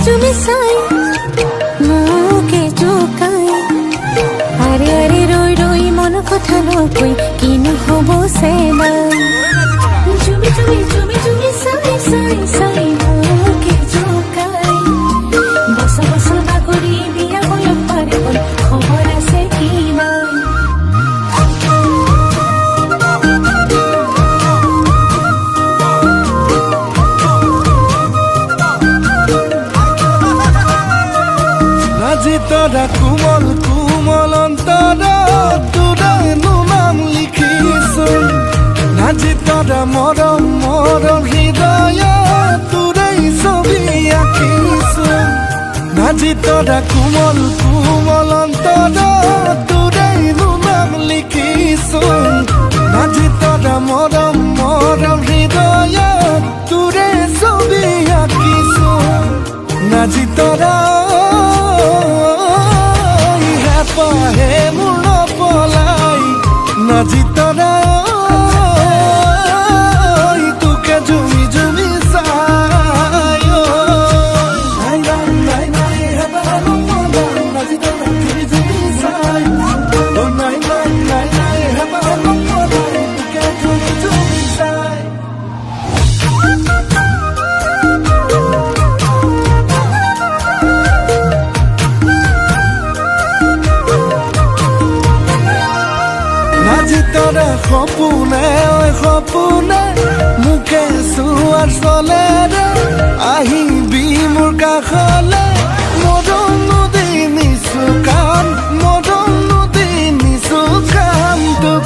চুমি চাই মোকে জোকাই আরে আরে রই রই মন কথা নকৈ কিনো হব চেনাই চুমি চুমি চুমি চুমি চাই চাই চাই মোকে জোকাই বছৰ বছৰ বাগৰি বিয়া হৈ পাৰে খবৰ আছে কি নাই আজি তৰা কোমল কোমল অন্তৰত তোৰে নাম লিখিছো আজি তৰা মৰম মৰম হৃদয়ত তোৰে ছবি আঁকিছো আজি তৰা কোমল কোমল অন্তৰত তোৰে নাম লিখিছো আজি তৰা মৰম মৰম হৃদয়ত তোৰে ছবি আঁকিছো আজি তৰা পাহে মোৰ পলাই নাজি তৰা তোকে জুমি জুমি চাই নাই নাই নাই নাই হেবানো নাজি তৰা জুমি জুমি চাই নাই নাই নাই নাই হেবানো তোকে জুমি জুমি চাই তৰা সপোনে সপোনে মোকে চোৱাৰ চলেৰে আহিবি মোৰ কাষলে মৰম নদী নিছো কাম মৰম নদী নিছো কাম তোক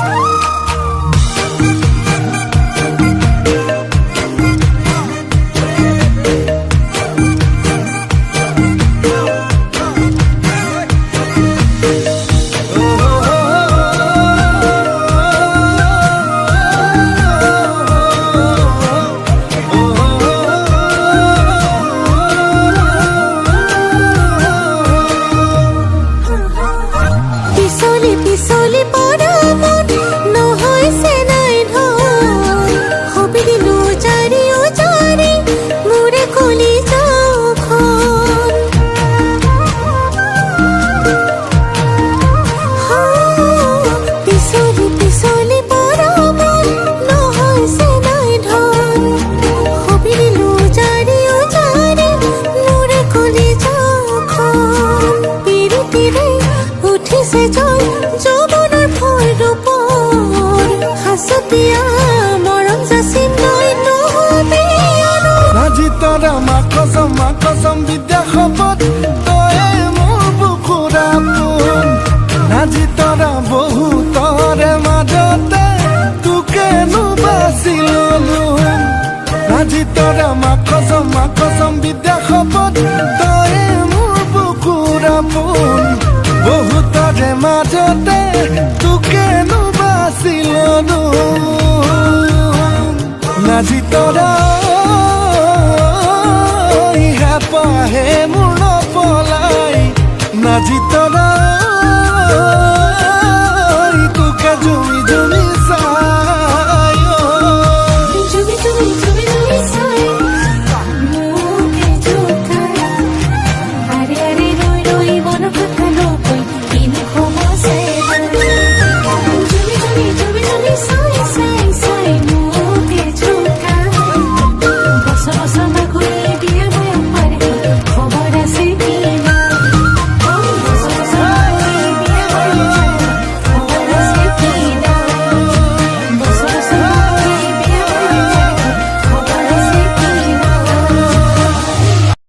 মাকসম বিদ্যা শপত তয়ে মোৰ বুকুৰা পোন আজি তৰা বহুতৰে মাজতে তোকেনো বাছি ললো আজি তৰা মাকসম বিদ্যা শপত তয়ে মোৰ বুকুৰা পোন বহুতৰে মাজতে তোকেনো বাছি ললো আজি তৰা